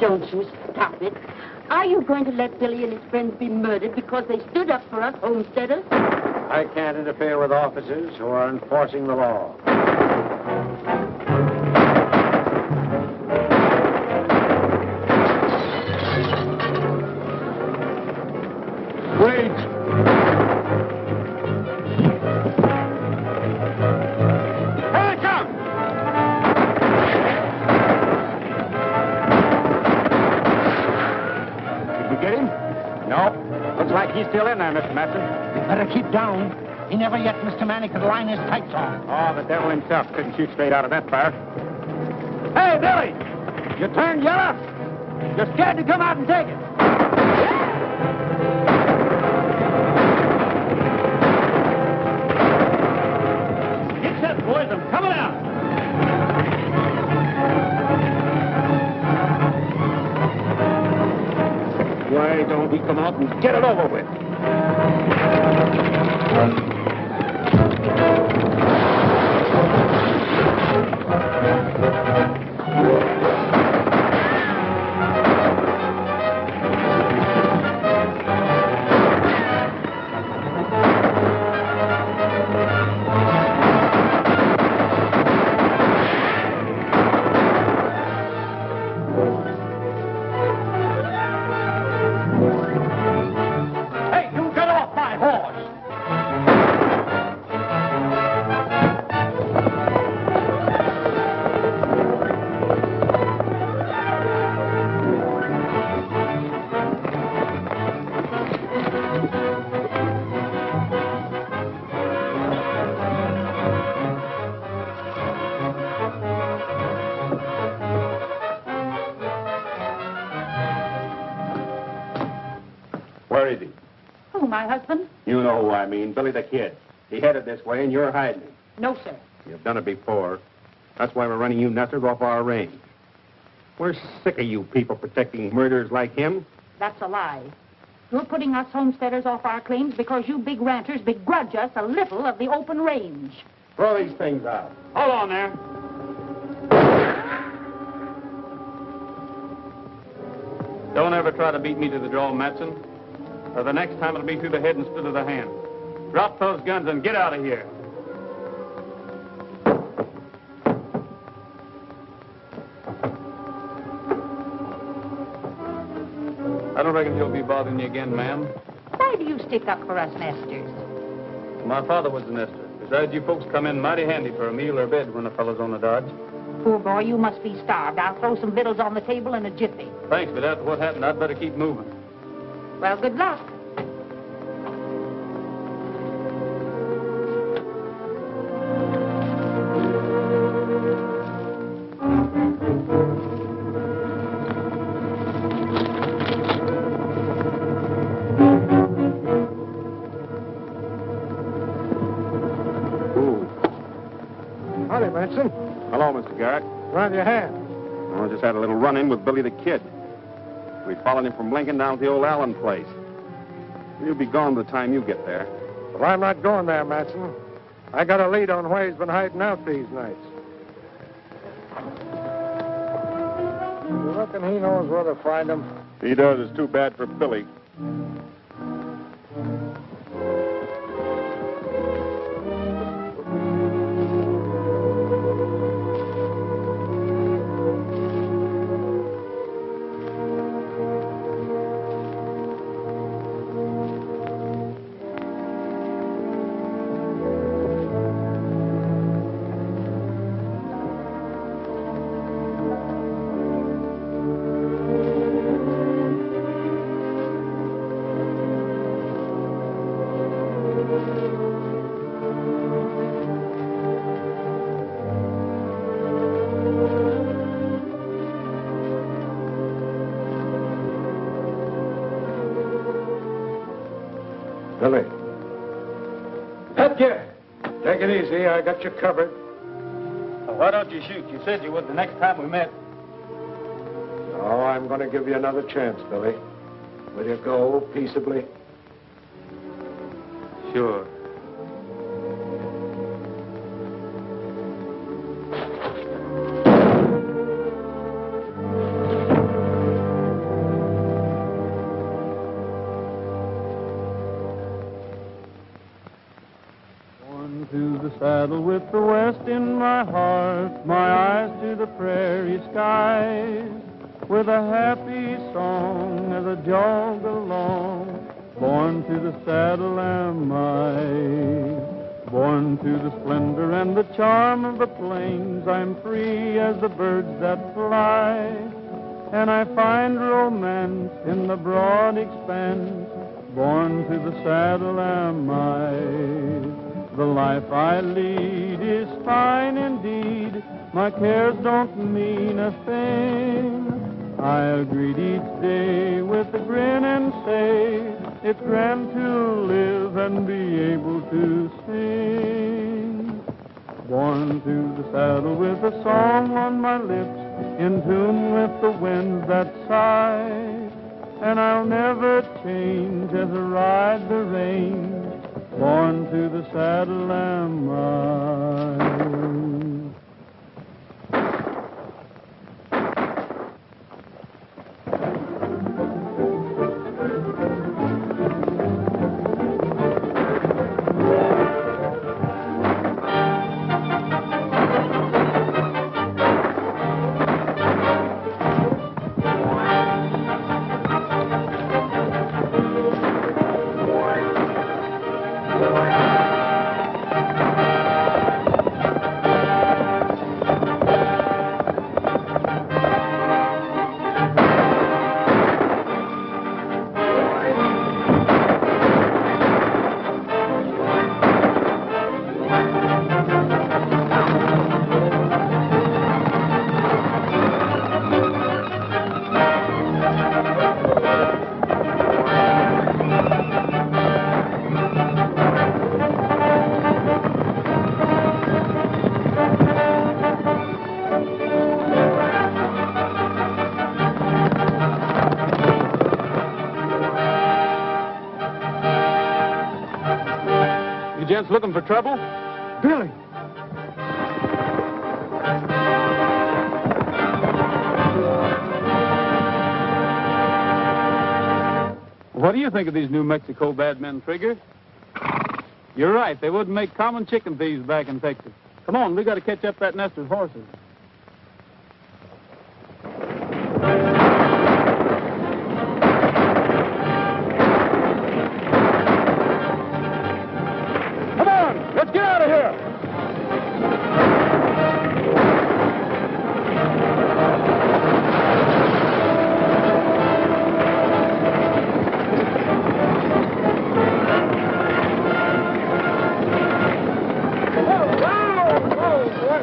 don't you stop it. Are you going to let Billy and his friends be murdered because they stood up for us homesteaders? I can't interfere with officers who are enforcing the law. Wait! Here it comes! Did we get him? No. Looks like he's still in there, Mr. Matson. You better keep down. He never yet, Mr. Manny, could line his tights off. Oh, the devil himself couldn't shoot straight out of that fire. Hey, Billy! You turned yellow? You're scared to come out and take it. Get set, boys. I'm coming out. Why don't we come out and get it over with? Where is he? Who, my husband? You know who I mean, Billy the Kid. He headed this way, and you're hiding him. No, sir. You've done it before. That's why we're running you nutters off our range. We're sick of you people protecting murderers like him. That's a lie. You're putting us homesteaders off our claims because you big ranchers begrudge us a little of the open range. Throw these things out. Hold on there. Don't ever try to beat me to the draw, Matson. Or the next time it'll be through the head instead of the hand. Drop those guns and get out of here. I don't reckon he'll be bothering you again, ma'am. Why do you stick up for us nesters? My father was a nester. Besides, you folks come in mighty handy for a meal or bed when a fellow's on the dodge. Poor boy, you must be starved. I'll throw some victuals on the table in a jiffy. Thanks, but after what happened, I'd better keep moving. Well, good luck. Howdy, Benson. Hello, Mr. Garrett. Round your hand. I just had a little run-in with Billy the Kid. We followed him from Lincoln down to the old Allen place. He'll be gone by the time you get there. Well, I'm not going there, Matson. I got a lead on where he's been hiding out these nights. You reckon he knows where to find him? He does. It's too bad for Billy. Billy. Pat Garrett. Take it easy. I got you covered. Well, why don't you shoot? You said you would the next time we met. Oh, I'm going to give you another chance, Billy. Will you go peaceably? Sure. to the saddle with the west in my heart, my eyes to the prairie skies, with a happy song as I jog along. Born to the saddle am I, born to the splendor and the charm of the plains. I'm free as the birds that fly, and I find romance in the broad expanse. Born to the saddle am I. The life I lead is fine indeed. My cares don't mean a thing. I'll greet each day with a grin and say, it's grand to live and be able to sing. Born to the saddle with a song on my lips, in tune with the winds that sigh. And I'll never change as I ride the range. Born to the saddle am I. Gents looking for trouble? Billy! What do you think of these New Mexico bad men, Trigger? You're right. They wouldn't make common chicken thieves back in Texas. Come on, we got to catch up that nest of horses. Let's get out of here!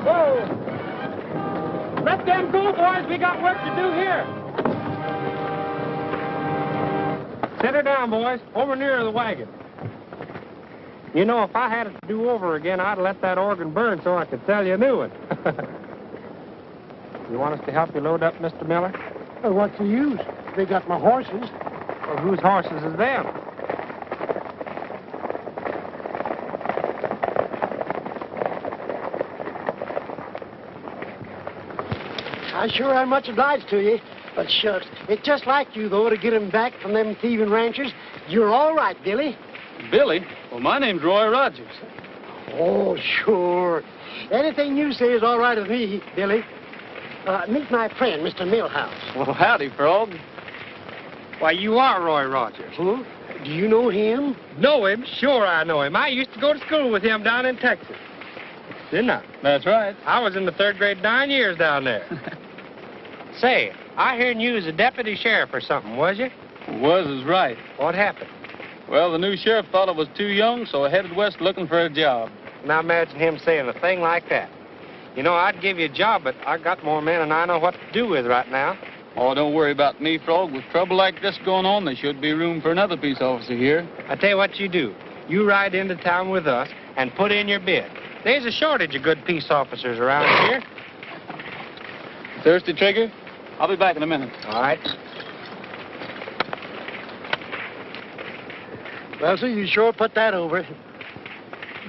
Whoa! Let them go, boys. We got work to do here. Sit her down, boys. Over near the wagon. You know, if I had it to do over again, I'd let that organ burn so I could sell you a new one. You want us to help you load up, Mr. Miller? Well, what's the use? They got my horses. Well, whose horses is them? I sure am much obliged to you. But shucks, it's just like you, though, to get 'em back from them thieving ranchers. You're all right, Billy. Billy? Well, my name's Roy Rogers. Oh, sure. Anything you say is all right with me, Billy. Meet my friend, Mr. Millhouse. Well, howdy, Frog. Why, you are Roy Rogers. Huh? Do you know him? Know him? Sure I know him. I used to go to school with him down in Texas. Didn't I? That's right. I was in the 3rd grade 9 years down there. Say, I heard you was a deputy sheriff or something, was you? Was is right. What happened? Well, the new sheriff thought I was too young, so I headed west looking for a job. Now imagine him saying a thing like that. You know, I'd give you a job, but I got more men than I know what to do with right now. Oh, don't worry about me, Frog. With trouble like this going on, there should be room for another peace officer here. I tell you what you do. You ride into town with us and put in your bid. There's a shortage of good peace officers around here. Thirsty, Trigger? I'll be back in a minute. All right. Well, sir, you sure put that over.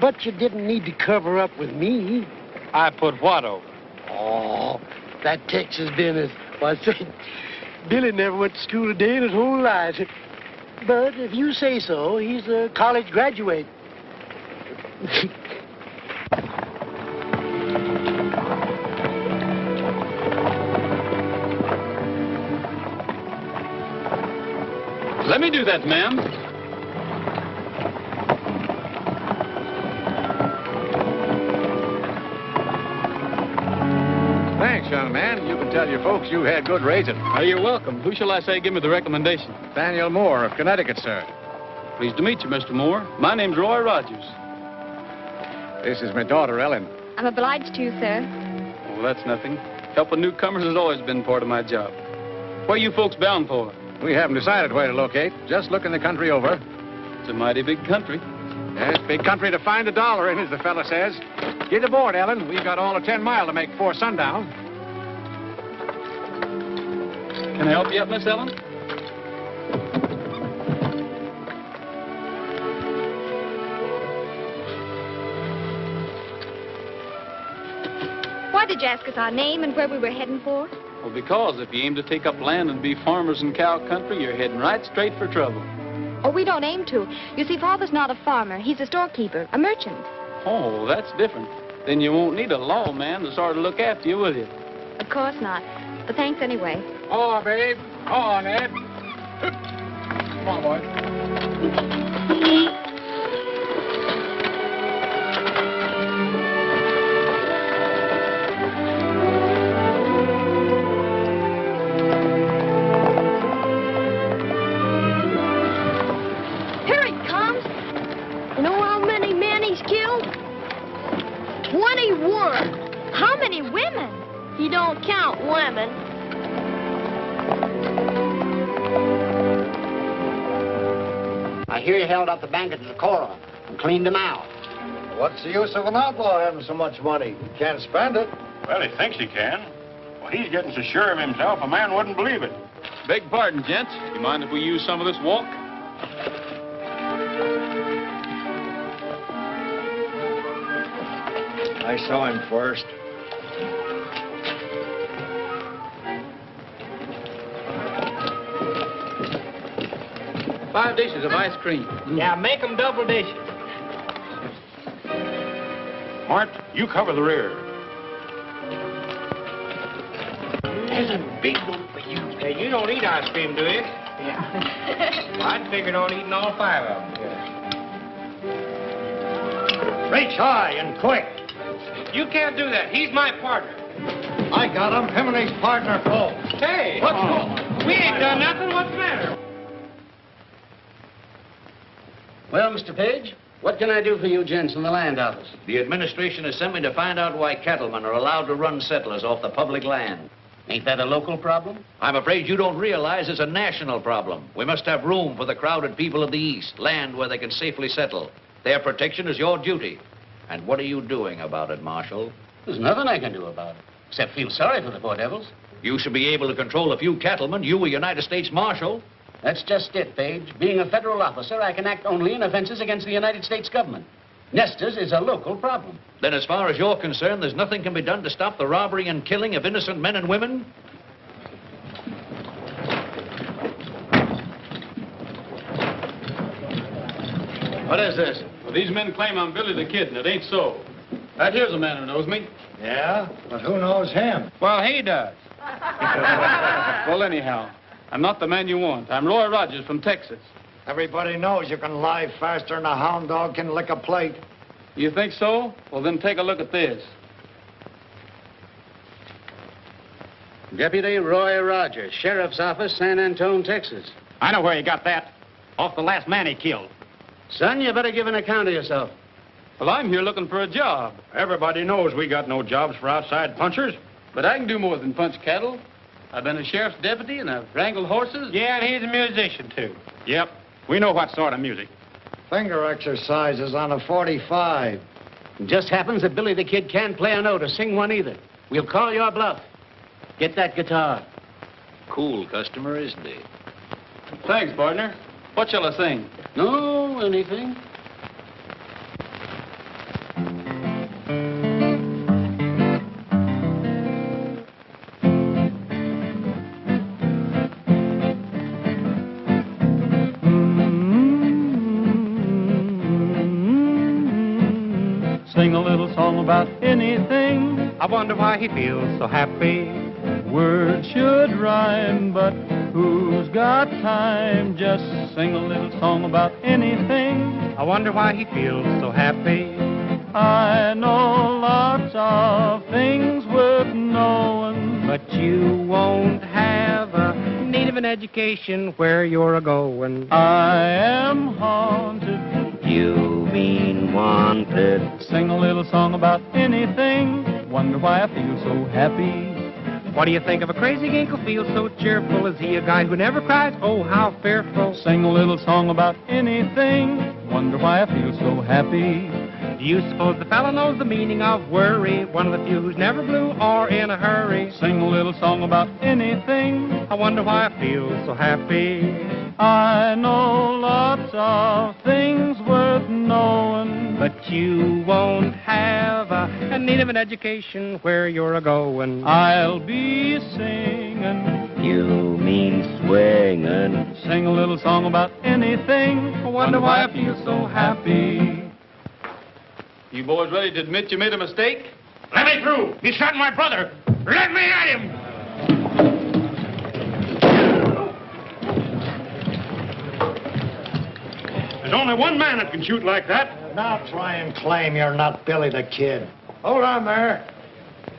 But you didn't need to cover up with me. I put what over? Oh, that Texas business. Why, say, Billy never went to school a day in his whole life. But if you say so, he's a college graduate. Let me do that, ma'am. Thanks, young man. You can tell your folks you had good raising. You're welcome. Who shall I say give me the recommendation? Daniel Moore of Connecticut, sir. Pleased to meet you, Mr. Moore. My name's Roy Rogers. This is my daughter, Ellen. I'm obliged to you, sir. Oh, that's nothing. Helping newcomers has always been part of my job. Where you folks bound for? We haven't decided where to locate. Just looking the country over. It's a mighty big country. Yes, big country to find $1 in, as the fella says. Get aboard, Ellen. We've got all of 10 mile to make before sundown. Can I help you up, Miss Ellen? Why did you ask us our name and where we were heading for? Well, because if you aim to take up land and be farmers in cow country, you're heading right straight for trouble. Oh, we don't aim to. You see, Father's not a farmer. He's a storekeeper, a merchant. Oh, that's different. Then you won't need a lawman to sort of look after you, will you? Of course not. But thanks anyway. Oh, babe. Oh, Ned. Come on, boy. Here he comes. You know how many men he's killed? 21. How many women? He don't count women. I hear you held up the bank at the Decorum and cleaned them out. What's the use of an outlaw having so much money? He can't spend it. Well, he thinks he can. Well, he's getting so sure of himself, a man wouldn't believe it. Beg pardon, gents. You mind if we use some of this walk? I saw him first. Five dishes of ice cream. Yeah, make 'em double dishes. Mart, you cover the rear. There's a big one for you. Hey, you don't eat ice cream, do you? Yeah. Well, I'd figured on eating all 5 of them. Reach high and quick. You can't do that. He's my partner. I got him. Him and his partner, Paul. Hey! What's wrong? We ain't done nothing. What's the matter? Well, Mr. Page, what can I do for you gents in the land office? The administration has sent me to find out why cattlemen are allowed to run settlers off the public land. Ain't that a local problem? I'm afraid you don't realize it's a national problem. We must have room for the crowded people of the East, land where they can safely settle. Their protection is your duty. And what are you doing about it, Marshal? There's nothing I can do about it, except feel sorry for the poor devils. You should be able to control a few cattlemen. You, a United States Marshal. That's just it, Page. Being a federal officer, I can act only in offenses against the United States government. Nesters is a local problem. Then as far as you're concerned, there's nothing can be done to stop the robbery and killing of innocent men and women? What is this? Well, these men claim I'm Billy the Kid, and it ain't so. Right here's a man who knows me. Yeah? But who knows him? Well, he does. Well, anyhow, I'm not the man you want. I'm Roy Rogers from Texas. Everybody knows you can lie faster than a hound dog can lick a plate. You think so? Well, then take a look at this. Deputy Roy Rogers, Sheriff's Office, San Antone, Texas. I know where he got that. Off the last man he killed. Son, you better give an account of yourself. Well, I'm here looking for a job. Everybody knows we got no jobs for outside punchers. But I can do more than punch cattle. I've been a sheriff's deputy, and I've wrangled horses. Yeah, and he's a musician, too. Yep, we know what sort of music. Finger exercises on a 45. It just happens that Billy the Kid can't play a note or sing one either. We'll call your bluff. Get that guitar. Cool customer, isn't he? Thanks, partner. What shall I sing? No, anything. Sing a little song about anything. I wonder why he feels so happy. Words should rhyme, but who's got time? Just Sing a little song about anything. I wonder why he feels so happy. I know lots of things worth knowing, But you won't have a need of an education where you're a-going. I am haunted. You mean wanted. Sing a little song about anything. Wonder why I feel so happy. What do you think of a crazy gink who feels so cheerful? Is he a guy who never cries? Oh, how fearful. Sing a little song about anything. Wonder why I feel so happy. Do you suppose the fellow knows the meaning of worry? One of the few who's never blue or in a hurry. Sing a little song about anything. I wonder why I feel so happy. I know lots of things worth knowing, But you won't have a need of an education where you're a-going. I'll be singing. You mean swinging. Sing a little song about anything. I wonder why I feel so happy. You boys ready to admit you made a mistake? Let me through. He shot my brother. Let me at him. There's only one man that can shoot like that. Now try and claim you're not Billy the Kid. Hold on there.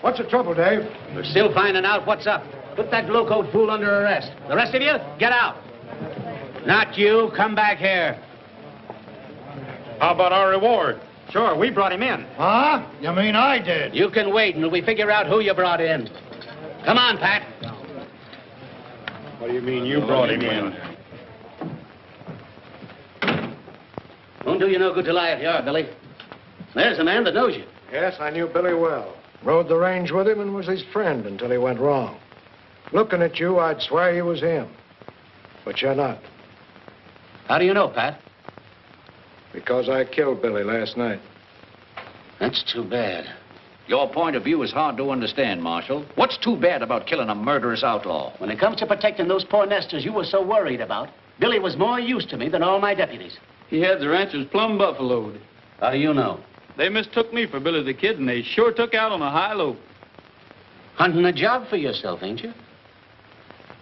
What's the trouble, Dave? We're still finding out what's up. Put that blue-coat fool under arrest. The rest of you, get out. Not you. Come back here. How about our reward? Sure, we brought him in. Huh? You mean I did? You can wait until we figure out who you brought in. Come on, Pat. What do you mean you brought him in? Won't do you no good to lie if you are, Billy. There's a man that knows you. Yes, I knew Billy well. Rode the range with him and was his friend until he went wrong. Looking at you, I'd swear he was him. But you're not. How do you know, Pat? Because I killed Billy last night. That's too bad. Your point of view is hard to understand, Marshal. What's too bad about killing a murderous outlaw? When it comes to protecting those poor nesters you were so worried about, Billy was more use to me than all my deputies. He had the ranchers plumb buffaloed. How do you know? They mistook me for Billy the Kid, and they sure took out on a high low. Hunting a job for yourself, ain't you?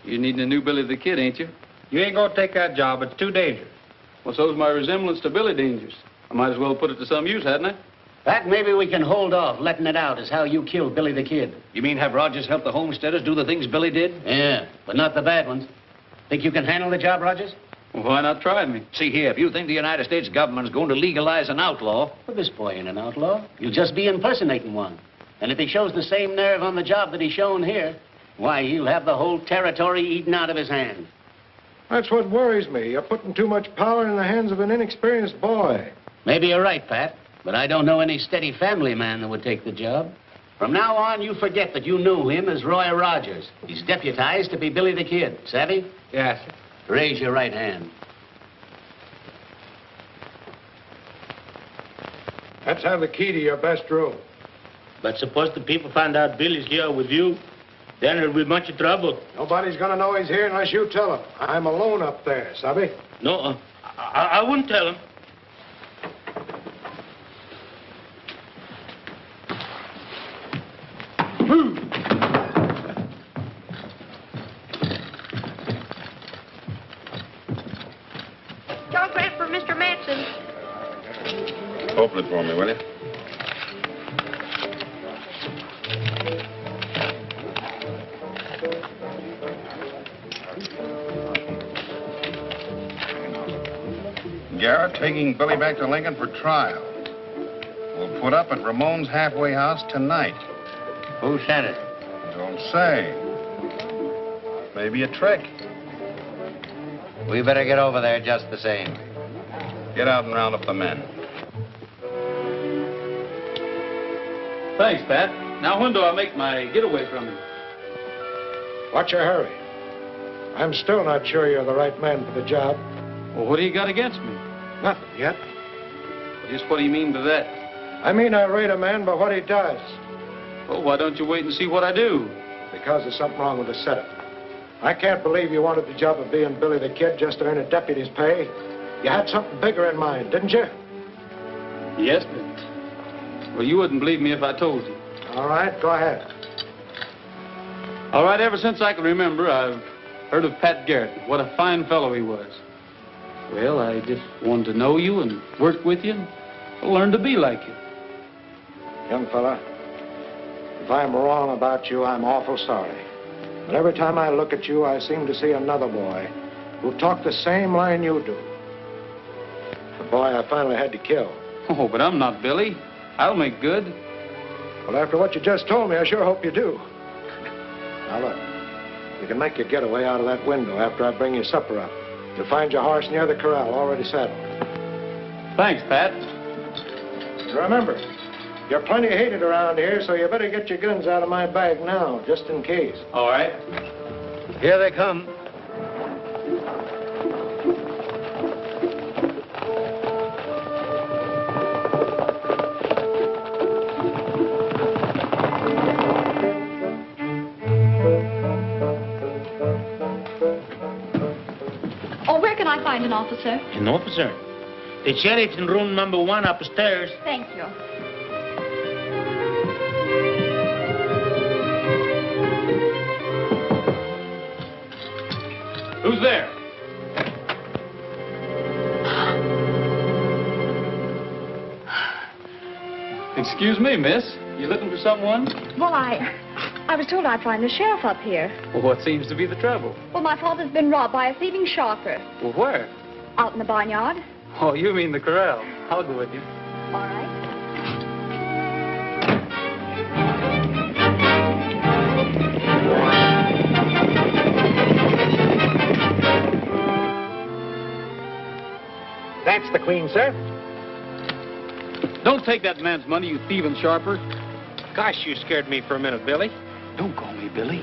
You needing a new Billy the Kid, ain't you? You ain't gonna take that job. It's too dangerous. Well, so's my resemblance to Billy Dangerous. I might as well put it to some use, hadn't I? Pat, maybe we can hold off letting it out as how you killed Billy the Kid. You mean have Rogers help the homesteaders do the things Billy did? Yeah, but not the bad ones. Think you can handle the job, Rogers? Well, why not try me? See here, if you think the United States government's going to legalize an outlaw... Well, this boy ain't an outlaw. You'll just be impersonating one. And if he shows the same nerve on the job that he's shown here, why, he'll have the whole territory eaten out of his hand. That's what worries me. You're putting too much power in the hands of an inexperienced boy. Maybe you're right, Pat, but I don't know any steady family man that would take the job. From now on, you forget that you knew him as Roy Rogers. He's deputized to be Billy the Kid. Savvy? Yes. Raise your right hand. Let's have the key to your best room. But suppose the people find out Billy's here with you, then there'll be much trouble. Nobody's gonna know he's here unless you tell him. I'm alone up there, Sabby. No, I wouldn't tell him. Telegram for Mr. Manson. Open it for me, will you? Garrett taking Billy back to Lincoln for trial. We'll put up at Ramon's halfway house tonight. Who said it? Don't say. Maybe a trick. We better get over there just the same. Get out and round up the men. Thanks, Pat. Now, when do I make my getaway from you? What's your hurry? I'm still not sure you're the right man for the job. Well, what do you got against me? Nothing yet. Just what do you mean by that? I mean I rate a man by what he does. Well, why don't you wait and see what I do? Because there's something wrong with the setup. I can't believe you wanted the job of being Billy the Kid just to earn a deputy's pay. You had something bigger in mind, didn't you? Yes, but... Well, you wouldn't believe me if I told you. All right, go ahead. All right, ever since I can remember, I've heard of Pat Garrett. What a fine fellow he was. Well, I just wanted to know you and work with you and learn to be like you. Young fella, if I'm wrong about you, I'm awful sorry. But every time I look at you, I seem to see another boy who talked the same line you do. The boy I finally had to kill. Oh, but I'm not Billy. I'll make good. Well, after what you just told me, I sure hope you do. Now, look, you can make your getaway out of that window after I bring your supper up. You'll find your horse near the corral, already saddled. Thanks, Pat. Remember, you're plenty hated around here, so you better get your guns out of my bag now, just in case. All right. Here they come. Oh, where can I find an officer? An officer? The sheriff's in room number 1 upstairs. Thank you. Who's there? Excuse me, miss. You looking for someone? Well, I was told I'd find the sheriff up here. Well, what seems to be the trouble? Well, my father's been robbed by a thieving sharper. Well, where? Out in the barnyard. Oh, you mean the corral. I'll go with you. All right. That's the queen, sir. Don't take that man's money, you thieving sharper. Gosh, you scared me for a minute, Billy. Don't call me Billy.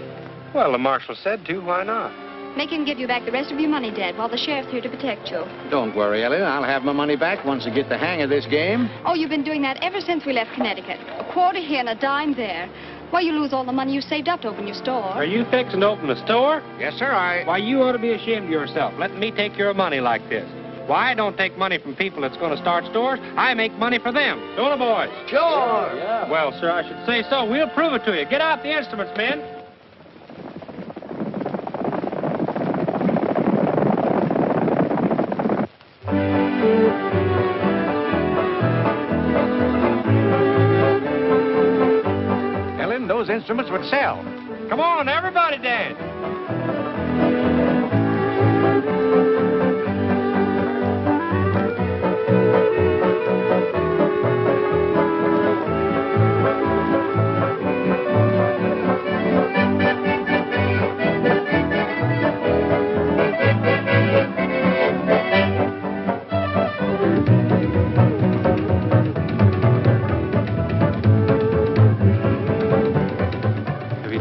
Well, the marshal said to. Why not? Make him give you back the rest of your money, Dad, while the sheriff's here to protect you. Don't worry, Ellen. I'll have my money back once I get the hang of this game. Oh, you've been doing that ever since we left Connecticut. A quarter here and a dime there. Why, you lose all the money you saved up to open your store. Are you fixing to open a store? Yes, sir, Why, you ought to be ashamed of yourself, letting me take your money like this. Why, I don't take money from people that's going to start stores. I make money for them. Don't I, boys? Sure. Yeah. Well, sir, I should say so. We'll prove it to you. Get out the instruments, men. Ellen, those instruments would sell. Come on, everybody dance.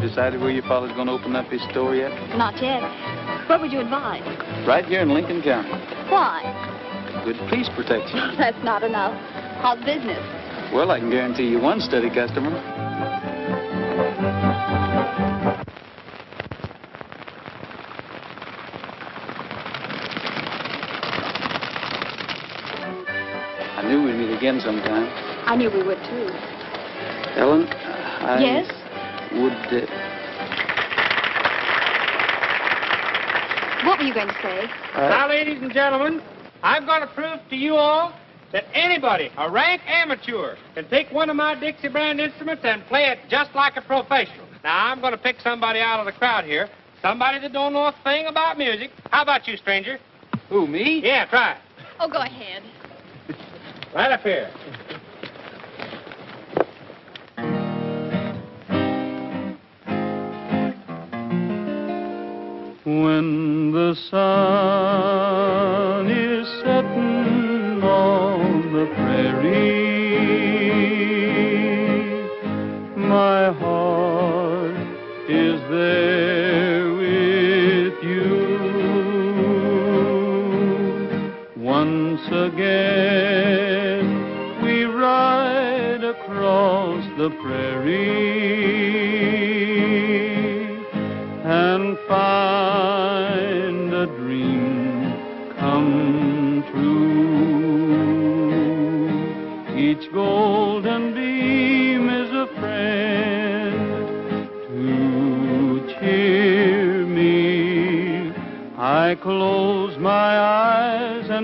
Decided where your father's going to open up his store yet? Not yet. What would you advise? Right here in Lincoln County. Why? Good police protection. That's not enough. How's business? Well, I can guarantee you one steady customer. I knew we'd meet again sometime. I knew we would, too. Ellen, Yes? would... What were you going to say? Now, ladies and gentlemen, I'm going to prove to you all that anybody, a rank amateur, can take one of my Dixie brand instruments and play it just like a professional. Now, I'm going to pick somebody out of the crowd here, somebody that don't know a thing about music. How about you, stranger? Who, me? Yeah, try it. Oh, go ahead. Right up here. When the sun is setting on the prairie, my heart is there with you. Once again we ride across the prairie and find a dream come true. Each golden beam is a friend to cheer me. I close my eyes and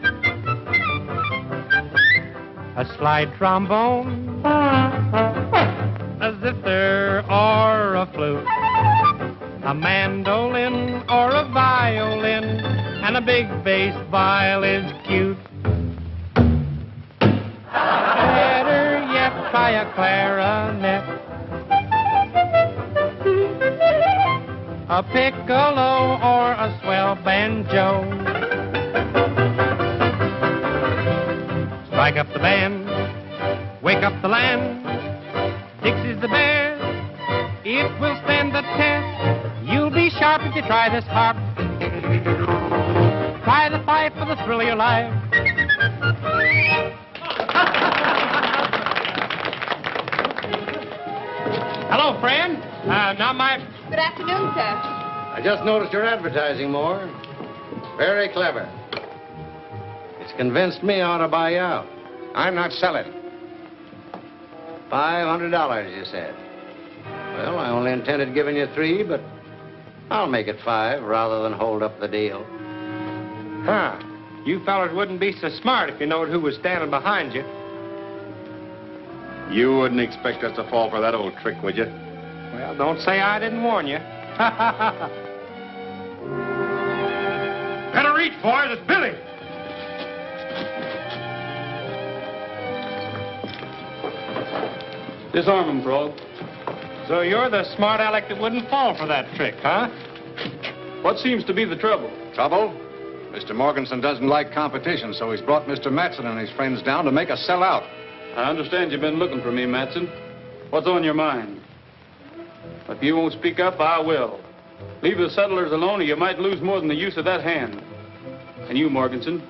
Bye. a slide trombone, a zither or a flute, a mandolin or a violin, and a big bass viol is cute. Better yet, try a clarinet, a piccolo or a swell banjo. Strike up the band, wake up the land. Dixie's the bear, it will stand the test. You'll be sharp if you try this harp. Try the fife for the thrill of your life. Hello, friend. Now my... Good afternoon, sir. I just noticed your advertising, Moore. Very clever. It's convinced me I ought to buy you out. I'm not selling. $500, you said. Well, I only intended giving you $3, but I'll make it $5 rather than hold up the deal. Huh. You fellas wouldn't be so smart if you knowed who was standing behind you. You wouldn't expect us to fall for that old trick, would you? Well, don't say I didn't warn you. Better reach, boys. It's Billy. Disarm him, Frog. So you're the smart aleck that wouldn't fall for that trick, huh? What seems to be the trouble? Trouble? Mr. Morganson doesn't like competition, so he's brought Mr. Matson and his friends down to make us sell out. I understand you've been looking for me, Matson. What's on your mind? If you won't speak up, I will. Leave the settlers alone or you might lose more than the use of that hand. And you, Morganson,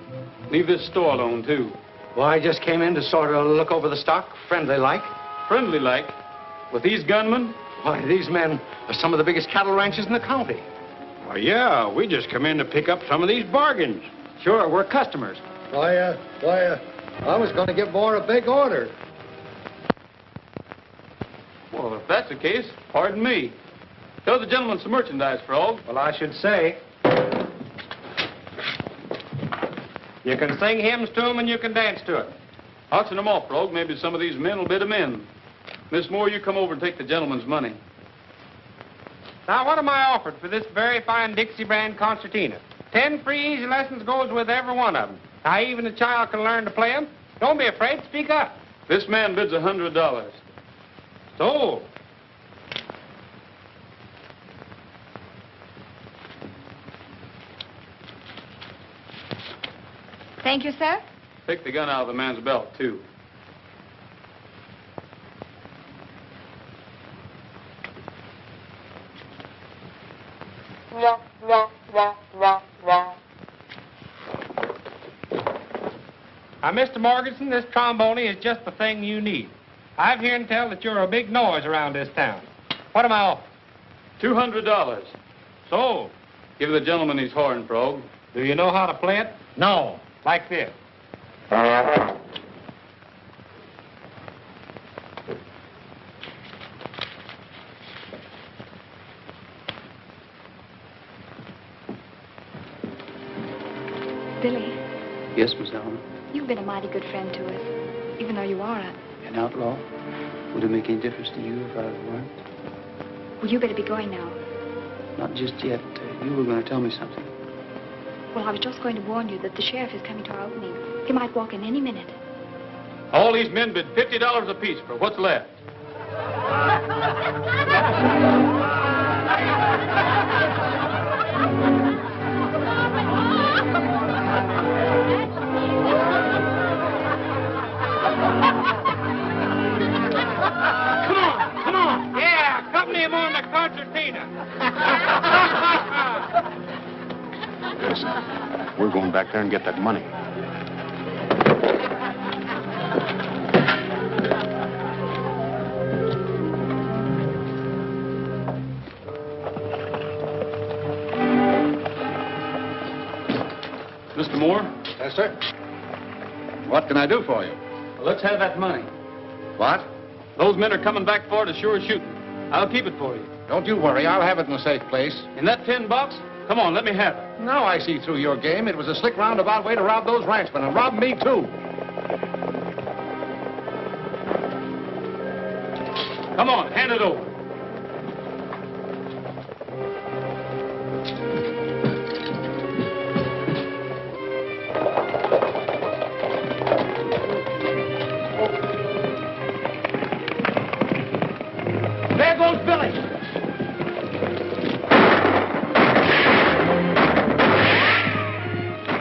leave this store alone, too. Well, I just came in to sort of look over the stock, friendly-like. Friendly-like? With these gunmen? Why, these men are some of the biggest cattle ranches in the county. Well, yeah, we just come in to pick up some of these bargains. Sure, we're customers. I was going to give Moore a big order. Well, if that's the case, pardon me. Show the gentleman some merchandise, Frog. Well, I should say. You can sing hymns to them and you can dance to it. Auction them off, Frog. Maybe some of these men will bid them in. Miss Moore, you come over and take the gentleman's money. Now, what am I offered for this very fine Dixie brand concertina? 10 free easy lessons goes with every one of them. Now, even a child can learn to play them. Don't be afraid. Speak up. This man bids $100. Sold. Thank you, sir. Take the gun out of the man's belt, too. Now, Mr. Morganson, this trombone is just the thing you need. I've heard tell that you're a big noise around this town. What am I offering? $200. Sold. Give the gentleman his horn, Frog. Do you know how to play it? No. Like this. Billy, Yes, Miss Allen. you've been a mighty good friend to us, even though you are An outlaw? Would it make any difference to you if I weren't? Well, you better be going now. Not just yet. You were going to tell me something. Well, I was just going to warn you that the sheriff is coming to our opening. He might walk in any minute. All these men bid $50 apiece for what's left. Come on. Yeah, accompany him on the concertina. Listen, we're going back there and get that money. Mr. Moore? Yes, sir. What can I do for you? Well, let's have that money. What? Those men are coming back for it as sure as shooting. I'll keep it for you. Don't you worry. I'll have it in a safe place. In that tin box? Come on, let me have it. Now I see through your game. It was a slick roundabout way to rob those ranchmen, and rob me, too. Come on, hand it over. There goes Billy.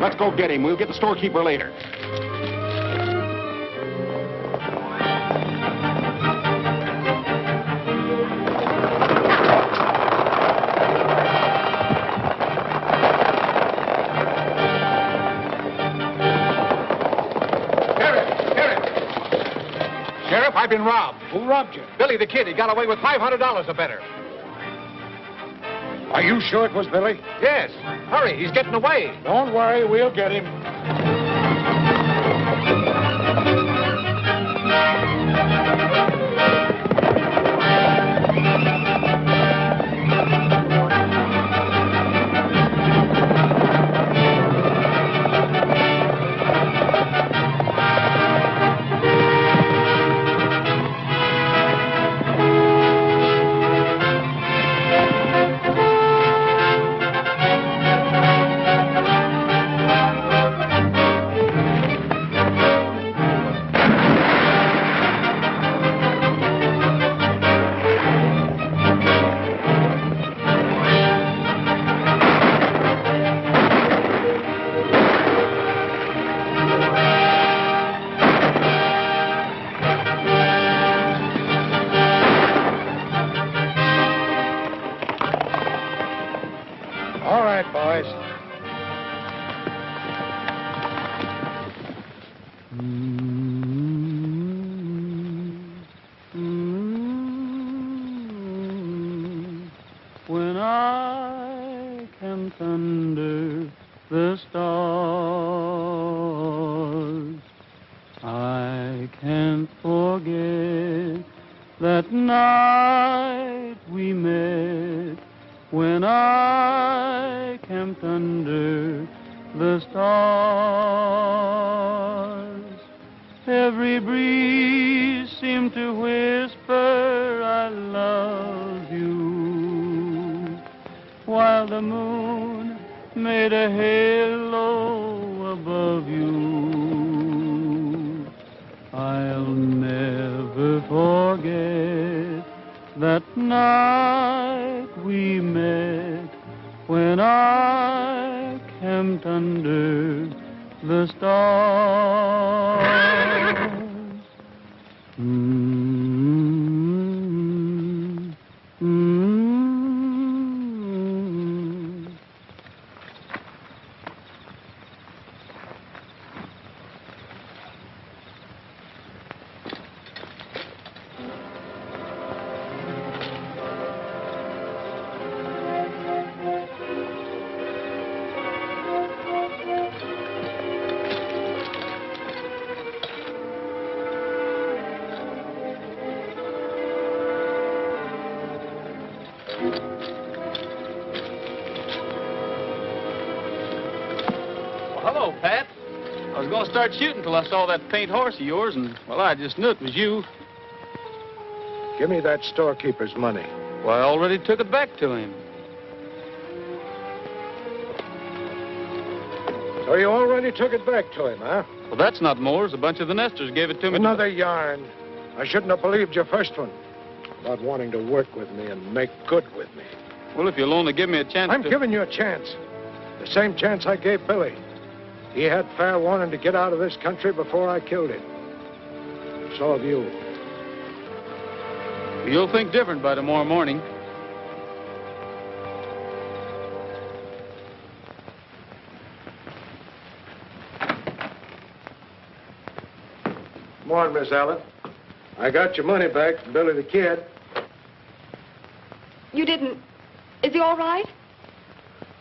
Let's go get him. We'll get the storekeeper later. Sheriff, I've been robbed. Who robbed you? Billy the Kid. He got away with $500 or better. Are you sure it was Billy? Yes. Hurry, he's getting away. Don't worry, we'll get him. All right, boys. When I camped under the stars, I can't forget that night we met. When I camped under the stars, every breeze seemed to whisper, I love you, while the moon made a halo above you. I'll never forget that night we met, when I camped under the stars. Hello, Pat. I was going to start shooting till I saw that paint horse of yours, and, well, I just knew it was you. Give me that storekeeper's money. Well, I already took it back to him. So you already took it back to him, huh? Well, that's not Moore's. A bunch of the nesters gave it to me. Another yarn. I shouldn't have believed your first one about wanting to work with me and make good with me. Well, if you'll only give me a chance I'm giving you a chance. The same chance I gave Billy. He had fair warning to get out of this country before I killed him. So have you. You'll think different by tomorrow morning. Come on, Miss Allen. I got your money back from Billy the Kid. You didn't. Is he all right?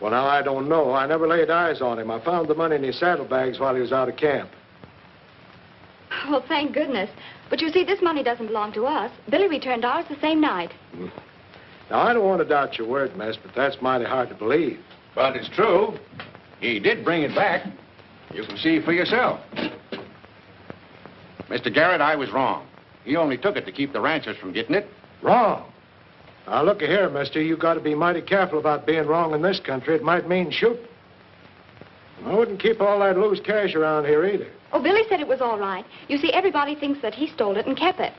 Well, now, I don't know. I never laid eyes on him. I found the money in his saddlebags while he was out of camp. Well, thank goodness. But you see, this money doesn't belong to us. Billy returned ours the same night. Now, I don't want to doubt your word, miss, but that's mighty hard to believe. But it's true. He did bring it back. You can see for yourself. Mr. Garrett, I was wrong. He only took it to keep the ranchers from getting it. Wrong. Now, look here, mister. You got to be mighty careful about being wrong in this country. It might mean shooting. I wouldn't keep all that loose cash around here either. Oh, Billy said it was all right. You see, everybody thinks that he stole it and kept it.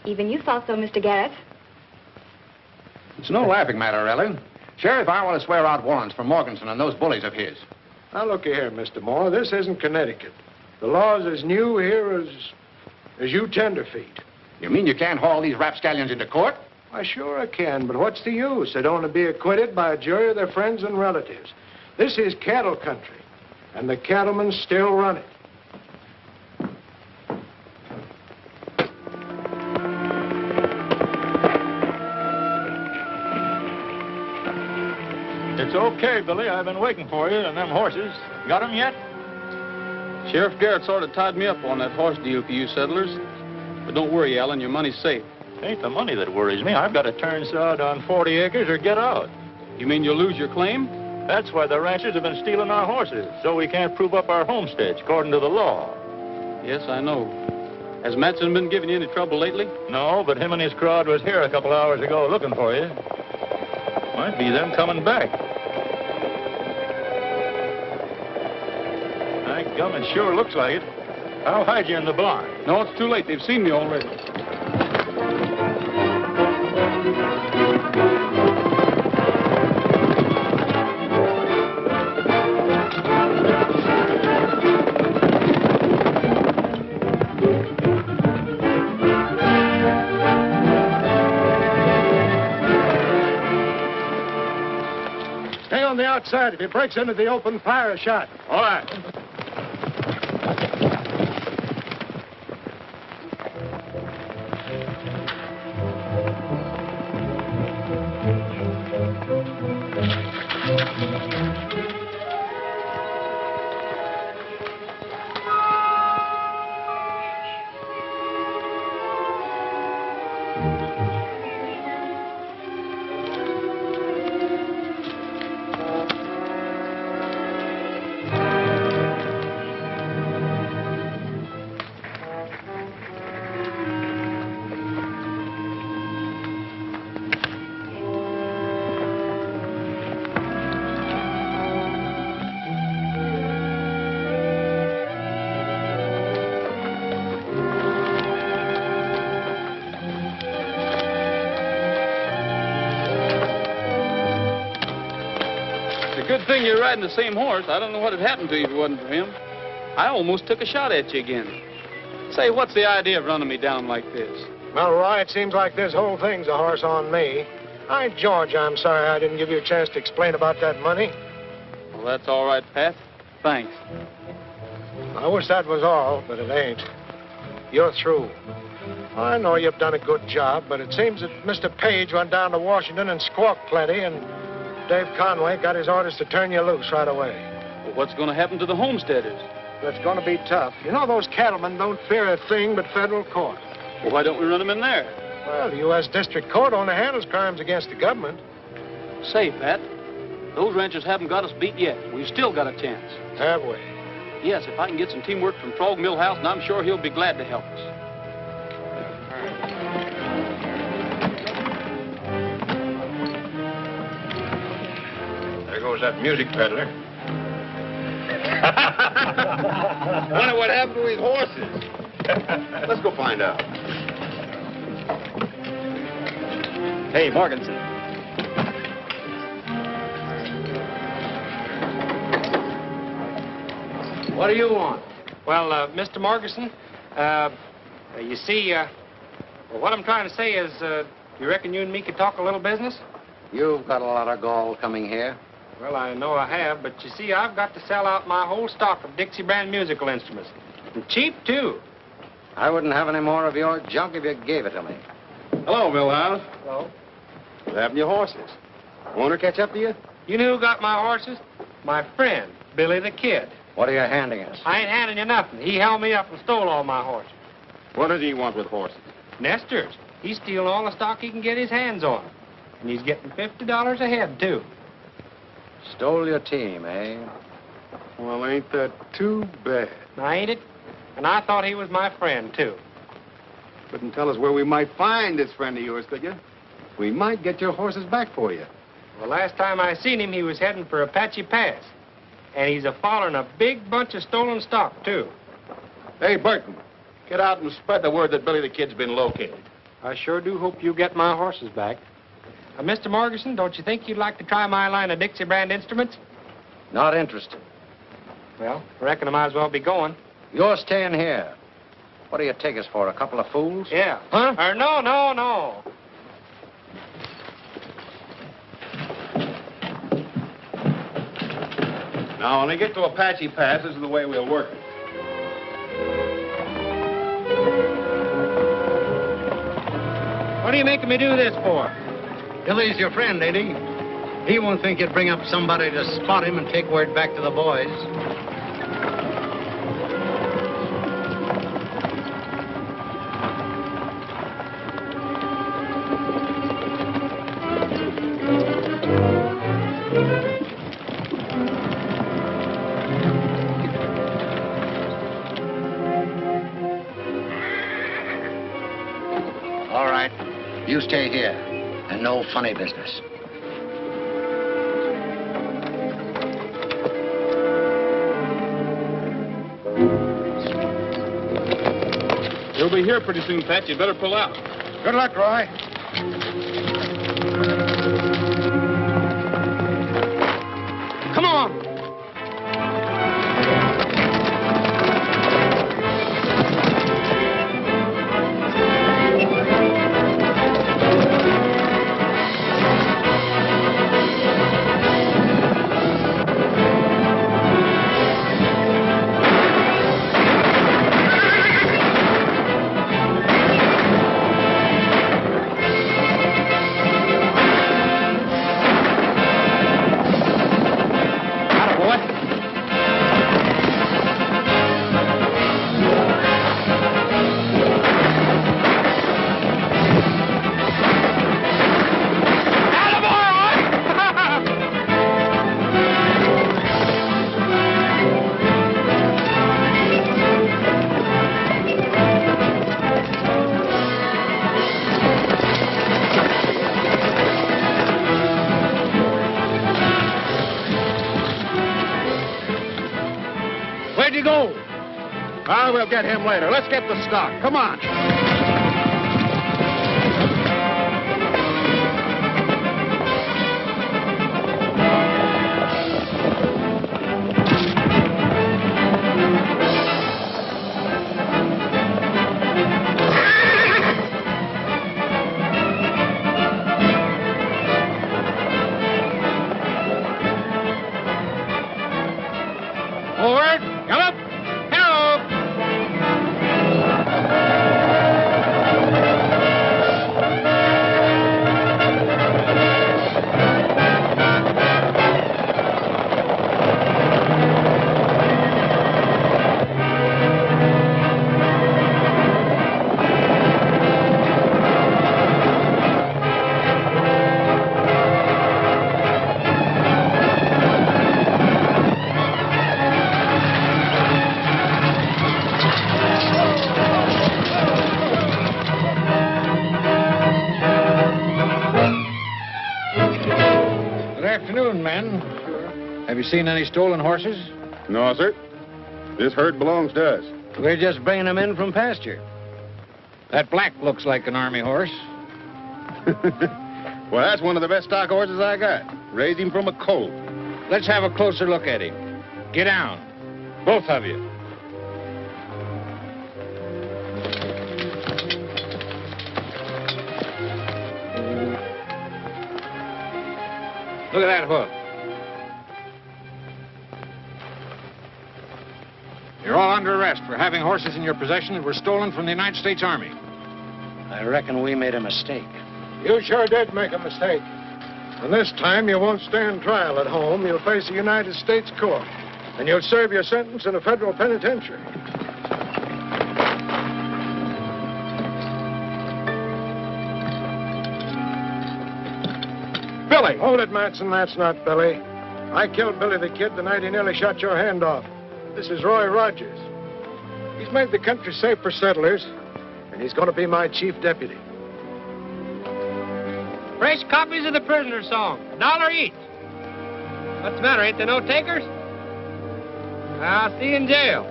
Even you thought so, Mr. Garrett. It's no laughing matter, Ellen. Sheriff, I want to swear out warrants for Morganson and those bullies of his. Now, look here, Mr. Moore. This isn't Connecticut. The law's as new here as you tenderfeet. You mean you can't haul these rapscallions into court? Why, sure I can, but what's the use? They'd only be acquitted by a jury of their friends and relatives. This is cattle country, and the cattlemen still run it. It's okay, Billy. I've been waiting for you and them horses. Got 'em yet? Sheriff Garrett sort of tied me up on that horse deal for you settlers. But don't worry, Alan, your money's safe. Ain't the money that worries me. I've got to turn sod on 40 acres or get out. You mean you'll lose your claim? That's why the ranchers have been stealing our horses, so we can't prove up our homesteads according to the law. Yes, I know. Has Matson been giving you any trouble lately? No, but him and his crowd was here a couple hours ago looking for you. Might be them coming back. My gum, it sure looks like it. I'll hide you in the barn. No, it's too late. They've seen me already. Stay on the outside. If he breaks into the open, fire a shot. All right. Good thing you're riding the same horse. I don't know what had happened to you if it wasn't for him. I almost took a shot at you again. Say, what's the idea of running me down like this? Well, Roy, it seems like this whole thing's a horse on me. All right, George, I'm sorry I didn't give you a chance to explain about that money. Well, that's all right, Pat. Thanks. I wish that was all, but it ain't. You're through. I know you've done a good job, but it seems that Mr. Page went down to Washington and squawked plenty, and Dave Conway got his orders to turn you loose right away. Well, what's going to happen to the homesteaders? It's going to be tough. You know, those cattlemen don't fear a thing but federal court. Well, why don't we run them in there? Well, the U.S. District Court only handles crimes against the government. Say, Pat, those ranchers haven't got us beat yet. We've still got a chance. Have we? Yes, if I can get some teamwork from Frog Millhouse, and I'm sure he'll be glad to help us. There goes that music peddler. Wonder what happened to his horses. Let's go find out. Hey, Morganson. What do you want? Well, Mr. Morganson, you see, well, what I'm trying to say is, you reckon you and me could talk a little business? You've got a lot of gall coming here. Well, I know I have, but you see, I've got to sell out my whole stock of Dixie brand musical instruments. And cheap, too. I wouldn't have any more of your junk if you gave it to me. Hello, Millhouse. Hello. What happened to your horses? Owner catch up to you? You know who got my horses? My friend, Billy the Kid. What are you handing us? I ain't handing you nothing. He held me up and stole all my horses. What does he want with horses? Nesters. He's stealing all the stock he can get his hands on. And he's getting $50 a head, too. Stole your team, eh? Well, ain't that too bad? Now, ain't it? And I thought he was my friend, too. Couldn't tell us where we might find this friend of yours, could you? We might get your horses back for you. Well, last time I seen him, he was heading for Apache Pass. And he's a-following a big bunch of stolen stock, too. Hey, Burton, get out and spread the word that Billy the Kid's been located. I sure do hope you get my horses back. Mr. Morganson, don't you think you'd like to try my line of Dixie brand instruments? Not interested. Well, I reckon I might as well be going. You're staying here. What do you take us for, a couple of fools? Yeah. Huh? No. Now, when they get to Apache Pass, this is the way we'll work it. What are you making me do this for? Billy's your friend, ain't he? He won't think you'd bring up somebody to spot him and take word back to the boys. All right. You stay here. And no funny business. He'll be here pretty soon, Pat. You better pull out. Good luck, Roy. Come on. Where'd you go? Ah, we'll get him later. Let's get the stock. Come on. Forward. Come up. Hello. Good afternoon, men. Have you seen any stolen horses? No, sir. This herd belongs to us. We're just bringing them in from pasture. That black looks like an army horse. Well, that's one of the best stock horses I got. Raised him from a colt. Let's have a closer look at him. Get down. Both of you. Look at that hoof. You're all under arrest for having horses in your possession that were stolen from the United States Army. I reckon we made a mistake. You sure did make a mistake. And this time you won't stand trial at home. You'll face a United States court. And you'll serve your sentence in a federal penitentiary. Billy! Hold it, Matson. That's not Billy. I killed Billy the Kid the night he nearly shot your hand off. This is Roy Rogers. He's made the country safe for settlers. and he's going to be my chief deputy. Fresh copies of the prisoner song, $1 each. What's the matter? Ain't there no takers? I'll see you in jail.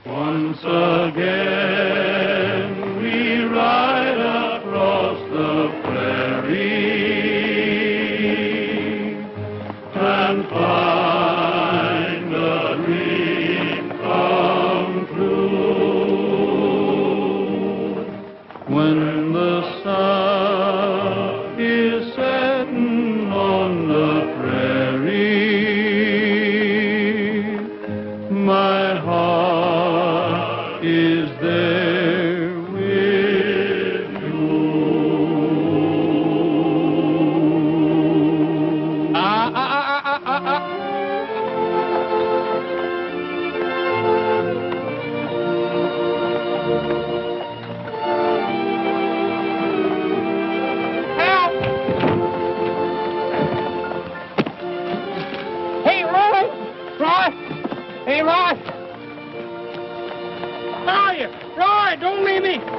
Once again we ride across the prairie and find a dream come true. When the sun is setting on the prairie, my heart is there with you. Help! Hey, Roy! Roy! Hey, Roy! How are you? Roy, don't leave me!